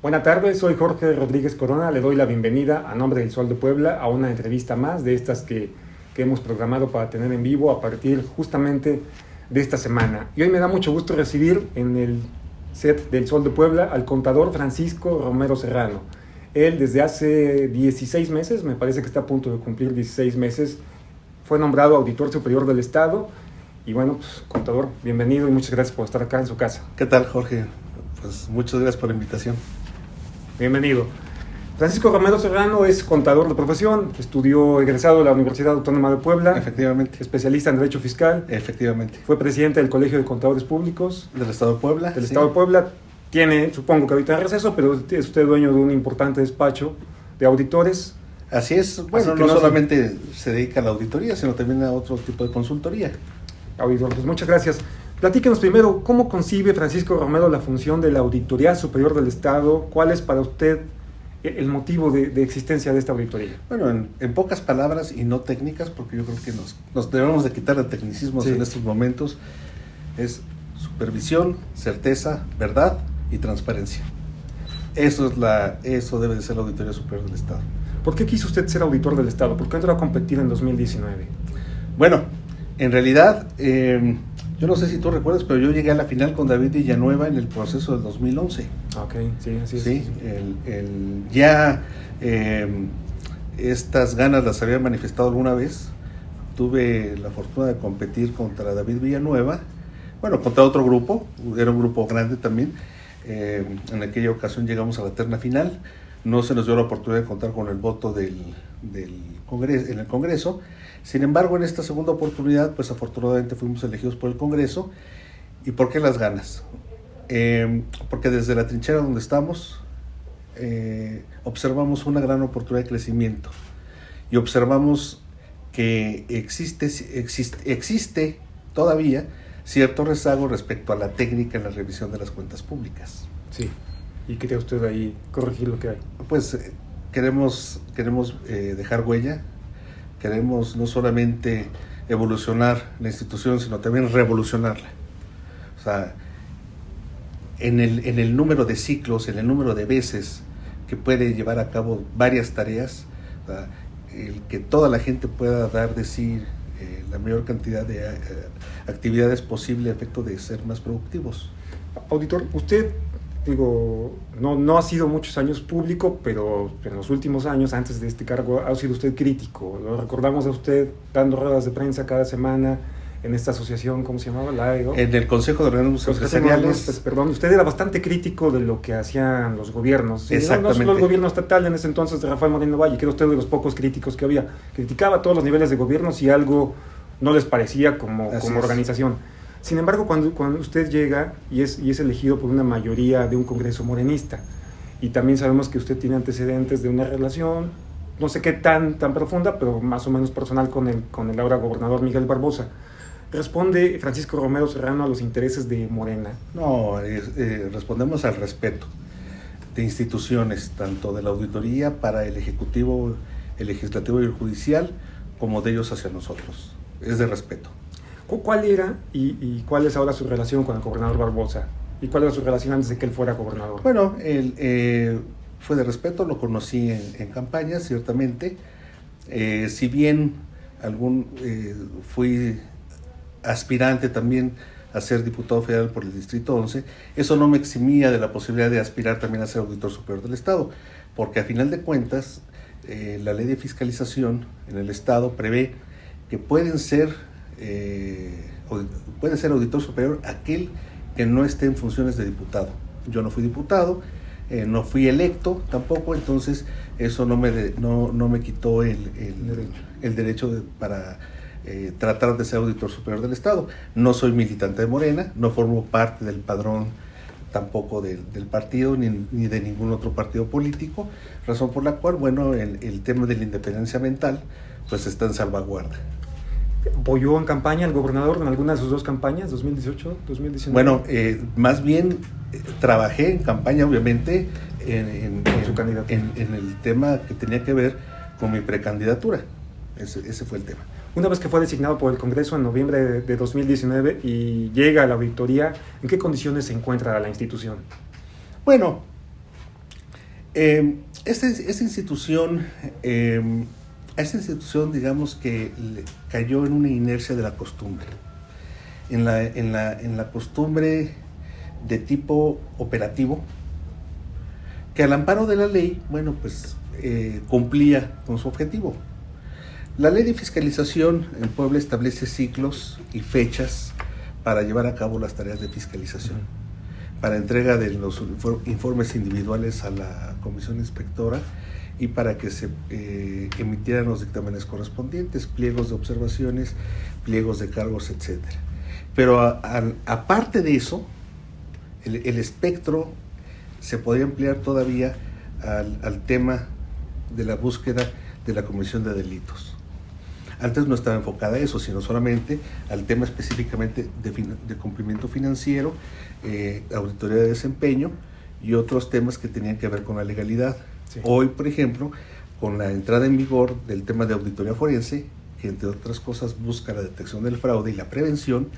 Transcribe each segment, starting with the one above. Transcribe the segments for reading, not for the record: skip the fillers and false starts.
Buenas tardes, soy Jorge Rodríguez Corona, le doy la bienvenida a nombre del Sol de Puebla a una entrevista más de estas que hemos programado para tener en vivo a partir justamente de esta semana. Y hoy me da mucho gusto recibir en el set del Sol de Puebla al contador Francisco Romero Serrano. Él desde hace 16 meses, me parece que está a punto de cumplir 16 meses, fue nombrado Auditor Superior del Estado. Y bueno, pues, contador, bienvenido y muchas gracias por estar acá en su casa. ¿Qué tal, Jorge? Pues muchas gracias por la invitación. Bienvenido. Francisco Romero Serrano es contador de profesión, estudió egresado de la Universidad Autónoma de Puebla. Efectivamente. Especialista en Derecho Fiscal. Efectivamente. Fue presidente del Colegio de Contadores Públicos. Del Estado de Puebla. Del Estado de Puebla. Tiene, supongo que ahorita en receso, pero es usted dueño de un importante despacho de auditores. Así es. Bueno, no solamente se dedica a la auditoría, sino también a otro tipo de consultoría. Auditor, pues muchas gracias. Platíquenos primero, ¿cómo concibe Francisco Romero la función de la Auditoría Superior del Estado? ¿Cuál es para usted el motivo de existencia de esta auditoría? Bueno, en pocas palabras y no técnicas, porque yo creo que nos debemos de quitar de tecnicismos en estos momentos, es supervisión, certeza, verdad y transparencia. Eso debe de ser la Auditoría Superior del Estado. ¿Por qué quiso usted ser auditor del Estado? ¿Por qué entró a competir en 2019? Bueno, en realidad, yo no sé si tú recuerdas, pero yo llegué a la final con David Villanueva en el proceso del 2011. Ok, sí, así es. Sí, estas ganas las había manifestado alguna vez. Tuve la fortuna de competir contra David Villanueva, bueno, contra otro grupo, era un grupo grande también. En aquella ocasión llegamos a la terna final. No se nos dio la oportunidad de contar con el voto del Congreso, en el Congreso. Sin embargo, en esta segunda oportunidad, pues afortunadamente fuimos elegidos por el Congreso. ¿Y por qué las ganas? Porque desde la trinchera donde estamos, observamos una gran oportunidad de crecimiento y observamos que existe todavía cierto rezago respecto a la técnica en la revisión de las cuentas públicas. Sí. ¿Y quería usted ahí corregir lo que hay? Pues queremos dejar huella, queremos no solamente evolucionar la institución, sino también revolucionarla. O sea, en el número de ciclos, en el número de veces que puede llevar a cabo varias tareas, o sea, el que toda la gente pueda dar de sí la mayor cantidad de actividades posible a efecto de ser más productivos. Auditor, usted, no ha sido muchos años público, pero en los últimos años, antes de este cargo, ha sido usted crítico. Lo recordamos a usted dando ruedas de prensa cada semana en esta asociación, ¿cómo se llamaba? La AEO. En el Consejo de Organismos Empresariales. Perdón, usted era bastante crítico de lo que hacían los gobiernos. Exactamente. No solo el gobierno estatal en ese entonces de Rafael Moreno Valle, que era usted de los pocos críticos que había. Criticaba a todos los niveles de gobierno si algo no les parecía como organización. Sin embargo, cuando usted llega y es elegido por una mayoría de un Congreso morenista, y también sabemos que usted tiene antecedentes de una relación, no sé qué tan profunda, pero más o menos personal con el ahora gobernador Miguel Barbosa. ¿Responde Francisco Romero Serrano a los intereses de Morena? No, respondemos al respeto de instituciones, tanto de la auditoría para el Ejecutivo, el Legislativo y el Judicial, como de ellos hacia nosotros. Es de respeto. ¿Cuál era y cuál es ahora su relación con el gobernador Barbosa? ¿Y cuál era su relación antes de que él fuera gobernador? Bueno, él fue de respeto, lo conocí en campaña, ciertamente. Si bien fui aspirante también a ser diputado federal por el Distrito 11, eso no me eximía de la posibilidad de aspirar también a ser auditor superior del Estado, porque a final de cuentas, la ley de fiscalización en el Estado prevé que puede ser auditor superior aquel que no esté en funciones de diputado. Yo no fui diputado, no fui electo tampoco, entonces eso no me quitó el derecho para tratar de ser auditor superior del Estado. No soy militante de Morena, no formo parte del padrón tampoco del partido ni de ningún otro partido político, razón por la cual, bueno, el tema de la independencia mental pues está en salvaguarda. ¿Apoyó en campaña al gobernador en alguna de sus dos campañas, 2018, 2019? Bueno, más bien trabajé en campaña, obviamente, su candidatura. En el tema que tenía que ver con mi precandidatura. Ese fue el tema. Una vez que fue designado por el Congreso en noviembre de 2019 y llega a la auditoría, ¿en qué condiciones se encuentra la institución? Bueno, esta institución, digamos que cayó en una inercia de la costumbre. En la costumbre de tipo operativo, que al amparo de la ley, bueno, pues cumplía con su objetivo. La ley de fiscalización en Puebla establece ciclos y fechas para llevar a cabo las tareas de fiscalización, para entrega de los informes individuales a la comisión inspectora y para que se emitieran los dictámenes correspondientes, pliegos de observaciones, pliegos de cargos, etc. Pero aparte de eso, el espectro se podría ampliar todavía al tema de la búsqueda de la comisión de delitos. Antes no estaba enfocada a eso, sino solamente al tema específicamente de cumplimiento financiero, auditoría de desempeño y otros temas que tenían que ver con la legalidad. Sí. Hoy, por ejemplo, con la entrada en vigor del tema de auditoría forense, que entre otras cosas busca la detección del fraude y la prevención,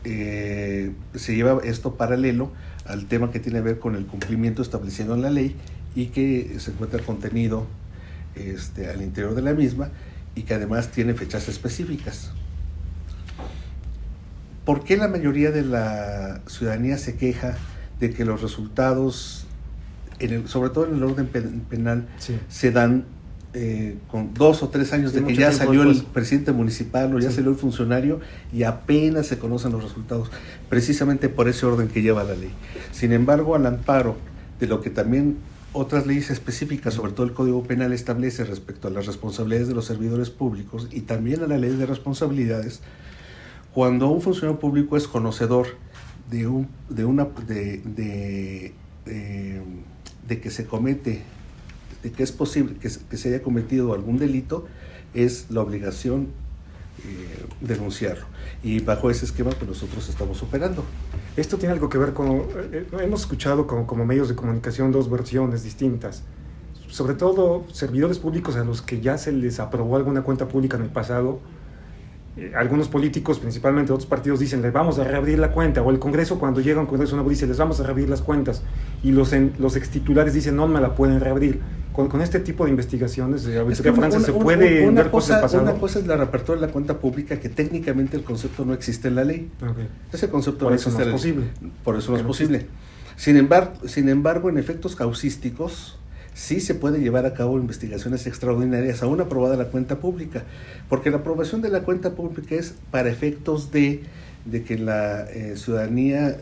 se lleva esto paralelo al tema que tiene que ver con el cumplimiento establecido en la ley y que se encuentra contenido al interior de la misma y que además tiene fechas específicas. ¿Por qué la mayoría de la ciudadanía se queja de que los resultados, sobre todo en el orden penal, sí, se dan con 2 o 3 años de que ya salió el presidente municipal o ya salió el funcionario y apenas se conocen los resultados, precisamente por ese orden que lleva la ley? Sin embargo, al amparo de lo que también otras leyes específicas, sobre todo el Código Penal, establece respecto a las responsabilidades de los servidores públicos y también a la ley de responsabilidades, cuando un funcionario público es conocedor de que se comete, de que es posible que se haya cometido algún delito, es la obligación denunciarlo. Y bajo ese esquema que nosotros estamos operando. Esto tiene algo que ver con... hemos escuchado como medios de comunicación 2 versiones distintas. Sobre todo servidores públicos a los que ya se les aprobó alguna cuenta pública en el pasado. Algunos políticos, principalmente otros partidos, dicen les vamos a reabrir la cuenta, o el Congreso, cuando llega un Congreso nuevo, dice les vamos a reabrir las cuentas, y los extitulares dicen no me la pueden reabrir. Con este tipo de investigaciones de auditoría forense se puede ver cosas del pasado. Una cosa es la reapertura de la cuenta pública, que técnicamente el concepto no existe en la ley. Okay. Ese concepto por eso no es posible. Por eso no es posible. Sin embargo, en efectos causísticos, sí se puede llevar a cabo investigaciones extraordinarias aún aprobada la cuenta pública, porque la aprobación de la cuenta pública es para efectos de que la ciudadanía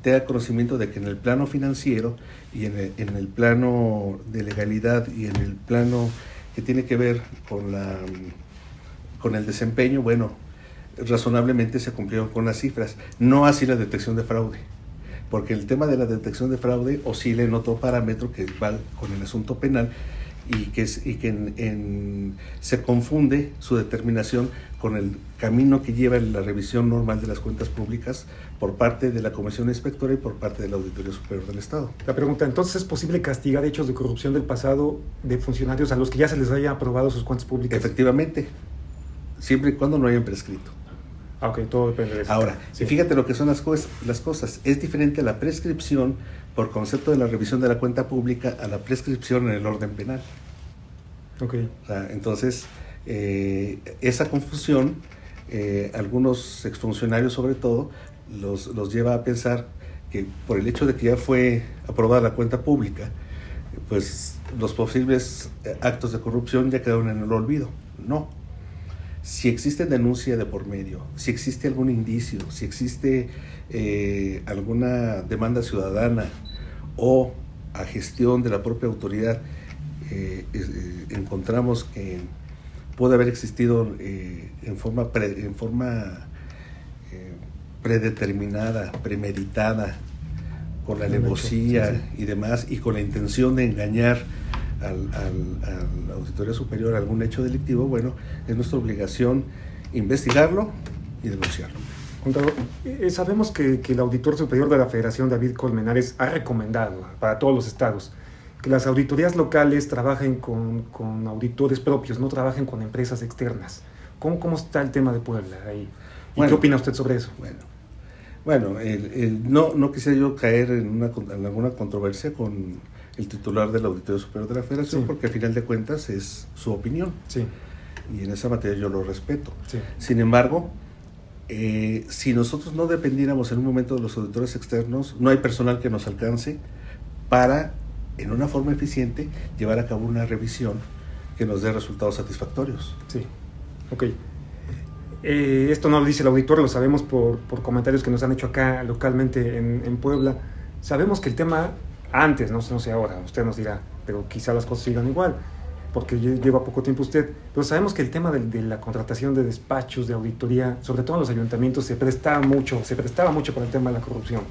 tenga conocimiento de que en el plano financiero y en el plano de legalidad y en el plano que tiene que ver con el desempeño, bueno, razonablemente se cumplieron con las cifras, no así la detección de fraude. Porque el tema de la detección de fraude oscila en otro parámetro que va con el asunto penal y que se confunde su determinación con el camino que lleva la revisión normal de las cuentas públicas por parte de la Comisión Inspectora y por parte de la Auditoría Superior del Estado. La pregunta, ¿entonces es posible castigar hechos de corrupción del pasado de funcionarios a los que ya se les haya aprobado sus cuentas públicas? Efectivamente, siempre y cuando no hayan prescrito. Ok, todo depende de eso. Ahora, sí. Fíjate lo que son las cosas. Es diferente la prescripción por concepto de la revisión de la cuenta pública a la prescripción en el orden penal. Okay. O sea, entonces, esa confusión, algunos exfuncionarios sobre todo, los lleva a pensar que por el hecho de que ya fue aprobada la cuenta pública, pues los posibles actos de corrupción ya quedaron en el olvido. No. Si existe denuncia de por medio, si existe algún indicio, si existe alguna demanda ciudadana o a gestión de la propia autoridad, encontramos que puede haber existido en forma predeterminada, premeditada, con la alevosía y demás, y con la intención de engañar a la Auditoría Superior algún hecho delictivo, bueno, es nuestra obligación investigarlo y denunciarlo. Contador, sabemos que el auditor superior de la Federación, David Colmenares, ha recomendado para todos los estados que las auditorías locales trabajen con auditores propios, no trabajen con empresas externas. ¿Cómo está el tema de Puebla ahí? ¿Y qué opina usted sobre eso? Bueno, no quisiera yo caer en alguna controversia con el titular del Auditorio Superior de la Federación, porque al final de cuentas es su opinión. Sí. Y en esa materia yo lo respeto. Sí. Sin embargo, si nosotros no dependiéramos en un momento de los auditores externos, no hay personal que nos alcance para, en una forma eficiente, llevar a cabo una revisión que nos dé resultados satisfactorios. Sí, ok. Esto no lo dice el auditor, lo sabemos por comentarios que nos han hecho acá localmente en Puebla. Sabemos que el tema antes, no sé ahora, usted nos dirá, pero quizá las cosas sigan igual, porque lleva poco tiempo usted, pero sabemos que el tema de la contratación de despachos de auditoría, sobre todo en los ayuntamientos, se prestaba mucho para el tema de la corrupción.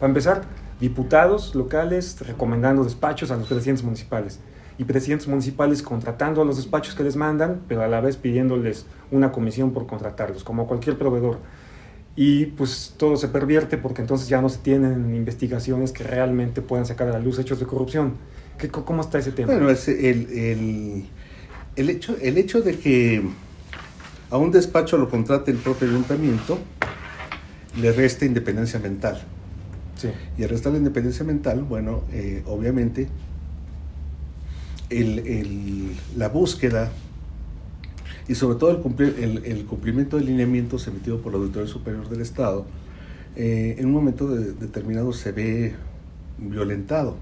Para empezar, diputados locales recomendando despachos a los presidentes municipales, y presidentes municipales contratando a los despachos que les mandan, pero a la vez pidiéndoles una comisión por contratarlos, como cualquier proveedor. Y pues todo se pervierte porque entonces ya no se tienen investigaciones que realmente puedan sacar a la luz hechos de corrupción. ¿Cómo está ese tema? Bueno, es el hecho de que a un despacho lo contrate el propio ayuntamiento le resta independencia mental. Sí. Y al restar la independencia mental, bueno, obviamente la búsqueda y sobre todo el cumplimiento de lineamientos emitidos por la Auditoría Superior del Estado, en un momento determinado se ve violentado.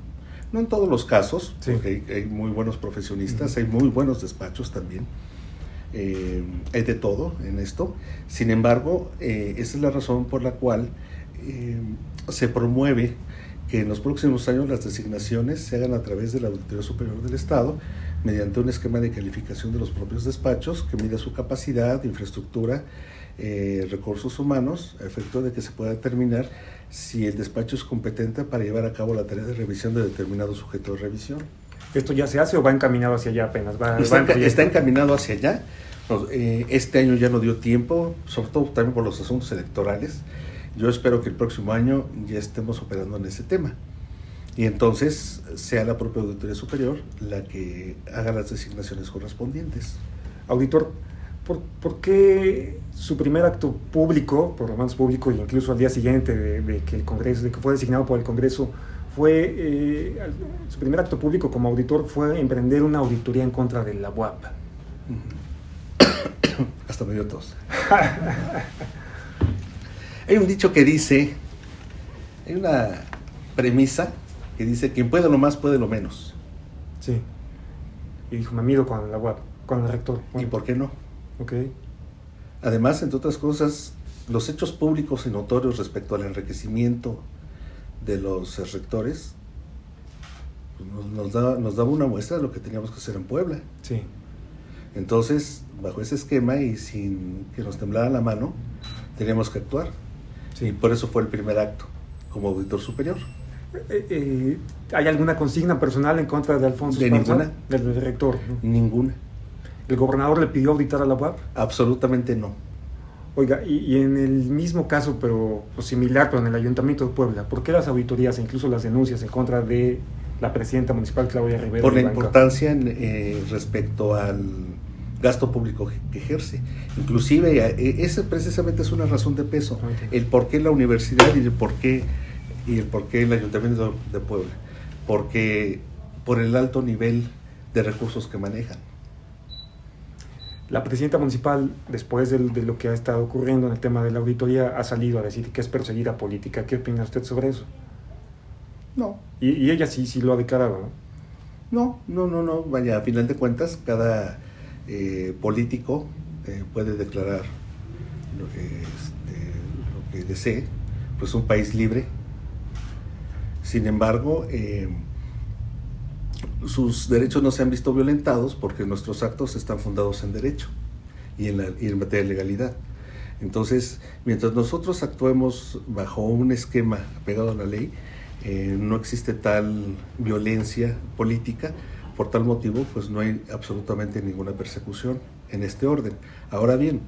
No en todos los casos, sí, porque hay muy buenos profesionistas, hay muy buenos despachos también, hay de todo en esto. Sin embargo, esa es la razón por la cual se promueve que en los próximos años las designaciones se hagan a través de la Auditoría Superior del Estado, mediante un esquema de calificación de los propios despachos que mida su capacidad, infraestructura, recursos humanos, a efecto de que se pueda determinar si el despacho es competente para llevar a cabo la tarea de revisión de determinado sujeto de revisión. ¿Esto ya se hace o va encaminado hacia allá apenas? Está encaminado hacia allá. Este año ya no dio tiempo, sobre todo también por los asuntos electorales. Yo espero que el próximo año ya estemos operando en ese tema. Y entonces sea la propia Auditoría Superior la que haga las designaciones correspondientes. Auditor, ¿por qué su primer acto público, por lo menos público, e incluso al día siguiente de que fue designado por el Congreso, su primer acto público como auditor fue emprender una auditoría en contra de la UAP? Hasta me dio tos. Hay un dicho que dice, hay una premisa que dice, quien puede lo más, puede lo menos. Sí. Y dijo, me mido con la UAP, con el rector. Bueno. ¿Y por qué no? Ok. Además, entre otras cosas, los hechos públicos y notorios respecto al enriquecimiento de los rectores pues nos daba una muestra de lo que teníamos que hacer en Puebla. Sí. Entonces, bajo ese esquema y sin que nos temblara la mano, teníamos que actuar. Sí. Y por eso fue el primer acto como auditor superior. ¿Hay alguna consigna personal en contra de Alfonso Esparza? Ninguna. Del rector, ¿no? Ninguna. ¿El gobernador le pidió auditar a la UAP? Absolutamente no. Oiga, y en el mismo caso, pero similar, pero en el Ayuntamiento de Puebla, ¿por qué las auditorías e incluso las denuncias en contra de la presidenta municipal Claudia Rivera? Por la importancia respecto al gasto público que ejerce. Inclusive, esa precisamente es una razón de peso. El por qué la universidad y el por qué el Ayuntamiento de Puebla. Porque por el alto nivel de recursos que manejan. La presidenta municipal, después de lo que ha estado ocurriendo en el tema de la auditoría, ha salido a decir que es perseguida política. ¿Qué opina usted sobre eso? No. Y ella sí lo ha declarado, ¿no? No. Vaya, a final de cuentas, cada político puede declarar lo que desee, pues un país libre. Sin embargo, sus derechos no se han visto violentados porque nuestros actos están fundados en derecho y en materia de legalidad. Entonces, mientras nosotros actuemos bajo un esquema apegado a la ley, no existe tal violencia política. Por tal motivo, pues no hay absolutamente ninguna persecución en este orden. Ahora bien,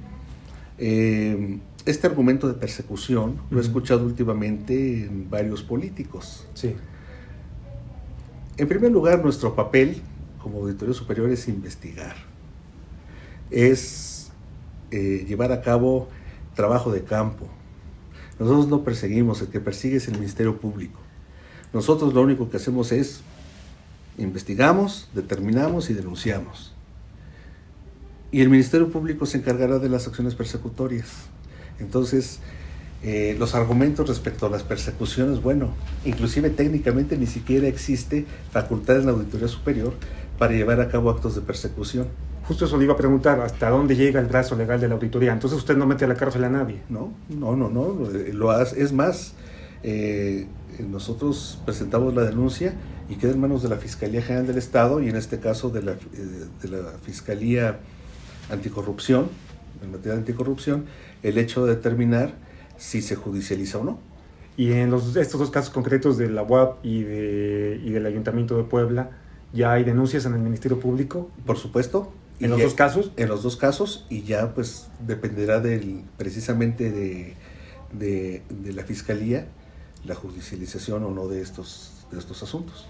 este argumento de persecución lo he escuchado últimamente en varios políticos. Sí. En primer lugar, nuestro papel como Auditoría Superior es investigar, es llevar a cabo trabajo de campo. Nosotros no perseguimos, el que persigue es el Ministerio Público. Nosotros lo único que hacemos es investigamos, determinamos y denunciamos. Y el Ministerio Público se encargará de las acciones persecutorias. Entonces, los argumentos respecto a las persecuciones, bueno, inclusive técnicamente ni siquiera existe facultad en la Auditoría Superior para llevar a cabo actos de persecución. Justo eso le iba a preguntar, ¿hasta dónde llega el brazo legal de la auditoría? Entonces usted no mete a la cárcel a nadie. No, es más, nosotros presentamos la denuncia y queda en manos de la Fiscalía General del Estado y en este caso de la Fiscalía Anticorrupción, en materia de anticorrupción, el hecho de determinar si se judicializa o no. Y en estos dos casos concretos de la UAP y del Ayuntamiento de Puebla, ¿ya hay denuncias en el Ministerio Público? Por supuesto. ¿En los dos casos? En los dos casos, y ya pues dependerá precisamente de la Fiscalía la judicialización o no de estos asuntos.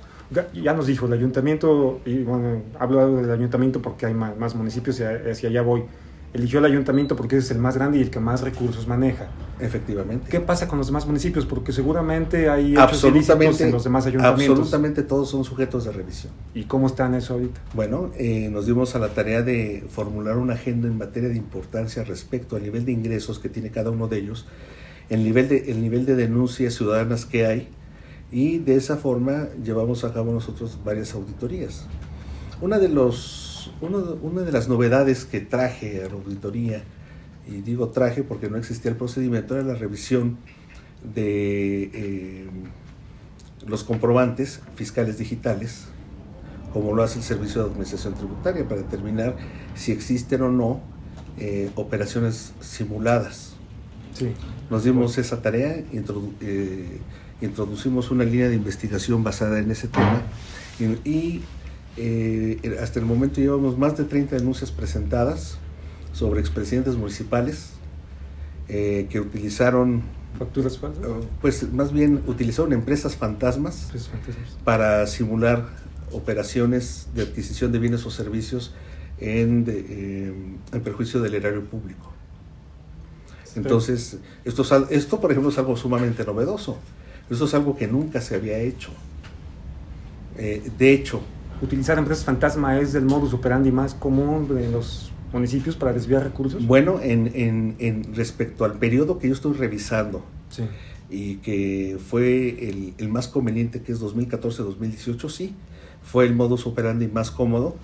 Ya nos dijo el Ayuntamiento, y bueno, hablo del Ayuntamiento porque hay más municipios y hacia allá voy. Eligió el Ayuntamiento porque es el más grande y el que más recursos maneja. Efectivamente. ¿Qué pasa con los demás municipios? Porque seguramente hay hechos ilícitos en los demás ayuntamientos. Absolutamente todos son sujetos de revisión. ¿Y cómo están eso ahorita? Bueno, nos dimos a la tarea de formular una agenda en materia de importancia respecto al nivel de ingresos que tiene cada uno de ellos, el nivel de denuncias ciudadanas que hay, y de esa forma llevamos a cabo nosotros varias auditorías. Una de las novedades que traje a la auditoría, y digo traje porque no existía el procedimiento, era la revisión de los comprobantes fiscales digitales, como lo hace el Servicio de Administración Tributaria, para determinar si existen o no operaciones simuladas. Sí. Nos dimos esa tarea, introducimos una línea de investigación basada en ese tema y hasta el momento llevamos más de 30 denuncias presentadas sobre expresidentes municipales que utilizaron ¿Facturas falsas? Pues más bien utilizaron empresas fantasmas para simular operaciones de adquisición de bienes o servicios en perjuicio del erario público. Entonces, esto por ejemplo es algo sumamente novedoso. Esto es algo que nunca se había hecho. De hecho, ¿utilizar empresas fantasma es el modus operandi más común en los municipios para desviar recursos? Bueno, en respecto al periodo que yo estoy revisando, sí, y que fue el más conveniente, que es 2014-2018, sí, fue el modus operandi más cómodo.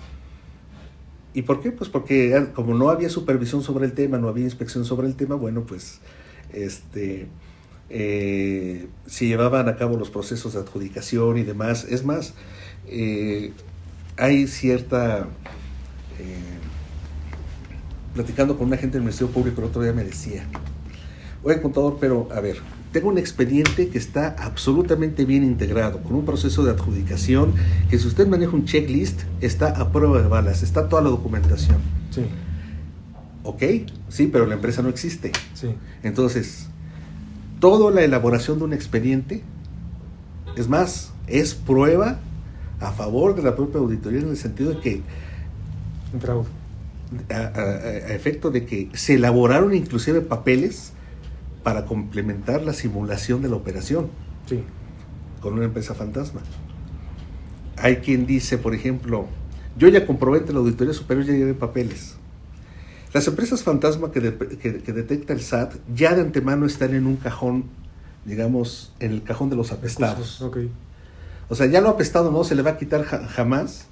¿Y por qué? Pues porque como no había supervisión sobre el tema, no había inspección sobre el tema, bueno, pues se llevaban a cabo los procesos de adjudicación y demás. Es más, hay cierta... platicando con una gente del Ministerio Público el otro día me decía, oye, contador, pero a ver, tengo un expediente que está absolutamente bien integrado, con un proceso de adjudicación, que si usted maneja un checklist, está a prueba de balas, está toda la documentación. Sí. Ok, sí, pero la empresa no existe. Sí. Entonces, toda la elaboración de un expediente, es más, es prueba a favor de la propia auditoría, en el sentido de que Un fraude. a efecto de que se elaboraron inclusive papeles para complementar la simulación de la operación, sí, con una empresa fantasma. Hay quien dice, por ejemplo, yo ya comprobé ante la Auditoría Superior, ya llevé papeles. Las empresas fantasma que detecta el SAT ya de antemano están en un cajón, digamos, en el cajón de los apestados. Okay. O sea, ya lo apestado no se le va a quitar jamás,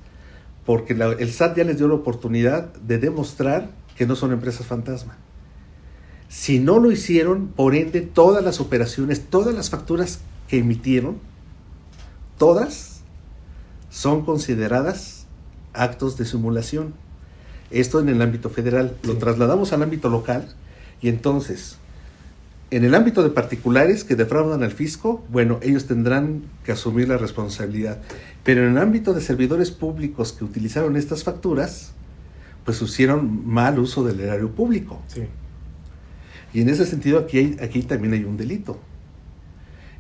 porque el SAT ya les dio la oportunidad de demostrar que no son empresas fantasma. Si no lo hicieron, por ende, todas las operaciones, todas las facturas que emitieron, todas son consideradas actos de simulación. Esto en el ámbito federal. Sí. Lo trasladamos al ámbito local y entonces, en el ámbito de particulares que defraudan al fisco, bueno, ellos tendrán que asumir la responsabilidad. Pero en el ámbito de servidores públicos que utilizaron estas facturas, pues hicieron mal uso del erario público. Sí. Y en ese sentido aquí también hay un delito.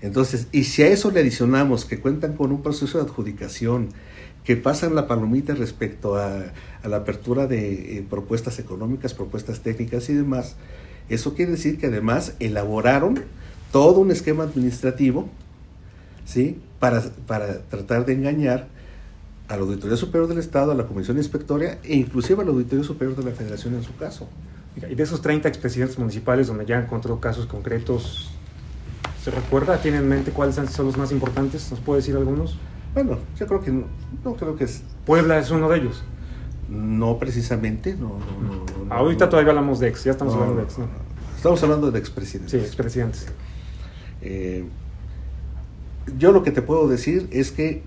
Entonces, y si a eso le adicionamos que cuentan con un proceso de adjudicación, que pasan la palomita respecto a la apertura de propuestas económicas, propuestas técnicas y demás, eso quiere decir que además elaboraron todo un esquema administrativo, ¿sí?, para tratar de engañar a la Auditoría Superior del Estado, a la Comisión Inspectoria e inclusive a la Auditoría Superior de la Federación en su caso. Y de esos 30 expresidentes municipales donde ya encontró casos concretos, ¿se recuerda? ¿Tiene en mente cuáles son los más importantes? ¿Nos puede decir algunos? Bueno, yo creo que no creo que es... Puebla es uno de ellos. No precisamente, no. Ahorita todavía hablamos de ex, ya estamos hablando de ex, ¿no? Estamos hablando de expresidentes. Sí, expresidentes. Yo lo que te puedo decir es que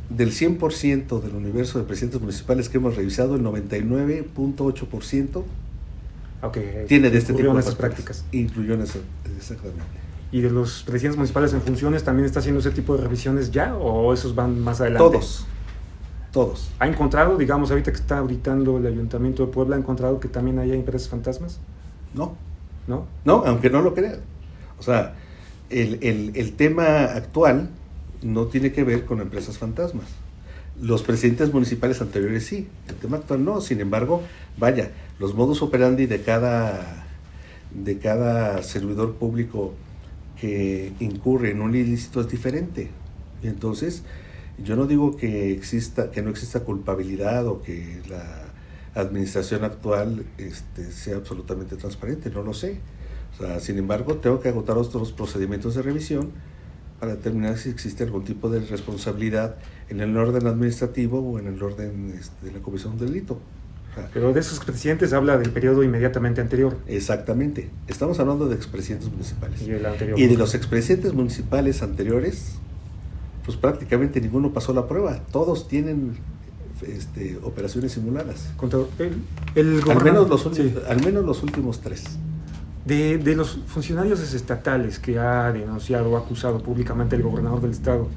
del 100% del universo de presidentes municipales que hemos revisado, el 99.8% tiene de este tipo de prácticas. Incluyó en eso, exactamente. ¿Y de los presidentes municipales en funciones también está haciendo ese tipo de revisiones ya o esos van más adelante? Todos. ¿Ha encontrado, digamos, ahorita que está auditando el Ayuntamiento de Puebla, ha encontrado que también haya empresas fantasmas? No, aunque no lo crean. O sea, el tema actual no tiene que ver con empresas fantasmas. Los presidentes municipales anteriores sí, el tema actual no. Sin embargo, vaya, los modus operandi de cada servidor público que incurre en un ilícito es diferente. Y entonces, yo no digo que no exista culpabilidad o que la administración actual sea absolutamente transparente, no lo sé. O sea, sin embargo, tengo que agotar otros procedimientos de revisión para determinar si existe algún tipo de responsabilidad en el orden administrativo o en el orden de la comisión del delito. Pero de esos expresidentes habla del periodo inmediatamente anterior. Exactamente. Estamos hablando de expresidentes municipales. Y de los expresidentes municipales anteriores, pues prácticamente ninguno pasó la prueba. Todos tienen operaciones simuladas. Al menos los últimos 3. De los funcionarios estatales que ha denunciado o acusado públicamente el gobernador del estado,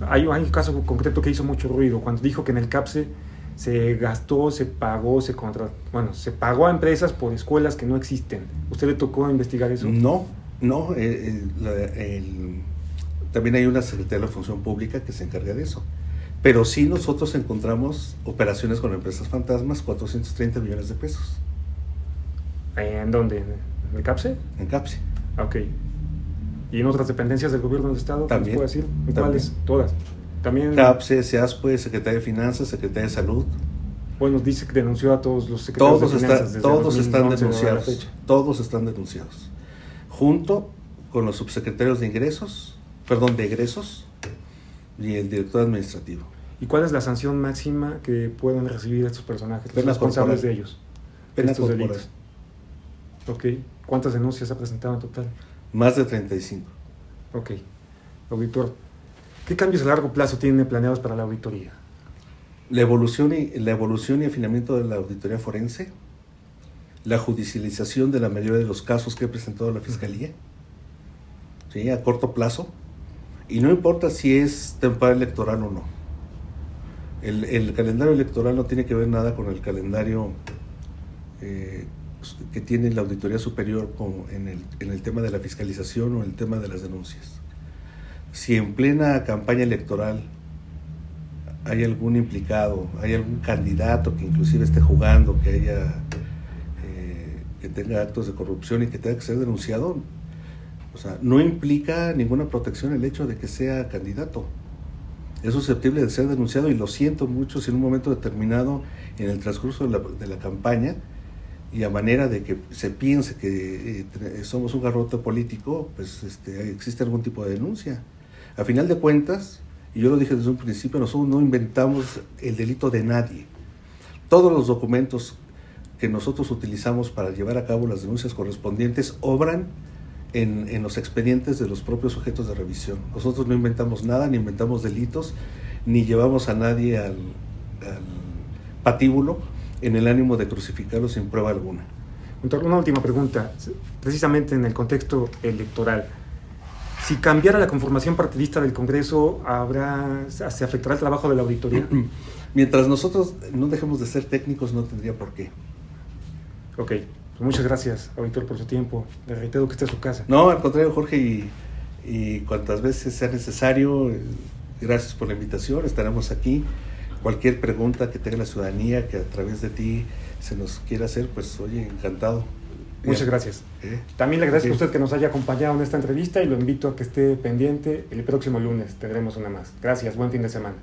hay un caso concreto que hizo mucho ruido, cuando dijo que en el CAPSE se gastó, se pagó, se pagó a empresas por escuelas que no existen. ¿Usted le tocó investigar eso? No. También hay una Secretaría de la Función Pública que se encarga de eso. Pero sí nosotros encontramos operaciones con empresas fantasmas, 430 millones de pesos. ¿En dónde? ¿En el CAPSE? En CAPSE. Ok. ¿Y en otras dependencias del gobierno del estado? También. ¿Puedo decir? ¿En cuáles? Todas. También. CAPSE, SEASPUE, Secretaría de Finanzas, Secretaría de Salud. Bueno, dice que denunció a todos los secretarios de Finanzas. Todos están denunciados. Todos están denunciados. Junto con los subsecretarios de egresos y el director administrativo. ¿Y cuál es la sanción máxima que pueden recibir estos personajes, los pena responsables corporal. de ellos? Pena corporal. Ok. ¿Cuántas denuncias ha presentado en total? Más de 35. Ok. Auditor, ¿qué cambios a largo plazo tiene planeados para la auditoría? La evolución y afinamiento de la auditoría forense, la judicialización de la mayoría de los casos que ha presentado la Fiscalía, ¿sí?, a corto plazo, y no importa si es temporal electoral o no. El calendario electoral no tiene que ver nada con el calendario que tiene la Auditoría Superior en el tema de la fiscalización o en el tema de las denuncias. Si en plena campaña electoral hay algún implicado, hay algún candidato que inclusive esté jugando, que tenga actos de corrupción y que tenga que ser denunciado, o sea, no implica ninguna protección el hecho de que sea candidato. Es susceptible de ser denunciado, y lo siento mucho si en un momento determinado en el transcurso de la campaña, y a manera de que se piense que somos un garrote político, pues existe algún tipo de denuncia. A final de cuentas, y yo lo dije desde un principio, nosotros no inventamos el delito de nadie. Todos los documentos que nosotros utilizamos para llevar a cabo las denuncias correspondientes obran en los expedientes de los propios sujetos de revisión. Nosotros no inventamos nada, ni inventamos delitos, ni llevamos a nadie al patíbulo en el ánimo de crucificarlo sin prueba alguna. Una última pregunta, precisamente en el contexto electoral. Si cambiara la conformación partidista del Congreso, ¿se afectará el trabajo de la auditoría? Mientras nosotros no dejemos de ser técnicos, no tendría por qué. Ok. Pues muchas gracias, auditor, por su tiempo. Le reitero que esta es su casa. No, al contrario, Jorge, y cuantas veces sea necesario, gracias por la invitación, estaremos aquí. Cualquier pregunta que tenga la ciudadanía, que a través de ti se nos quiera hacer, pues oye, encantado. Muchas gracias. También le agradezco a usted que nos haya acompañado en esta entrevista y lo invito a que esté pendiente el próximo lunes. Tendremos una más. Gracias, buen fin de semana.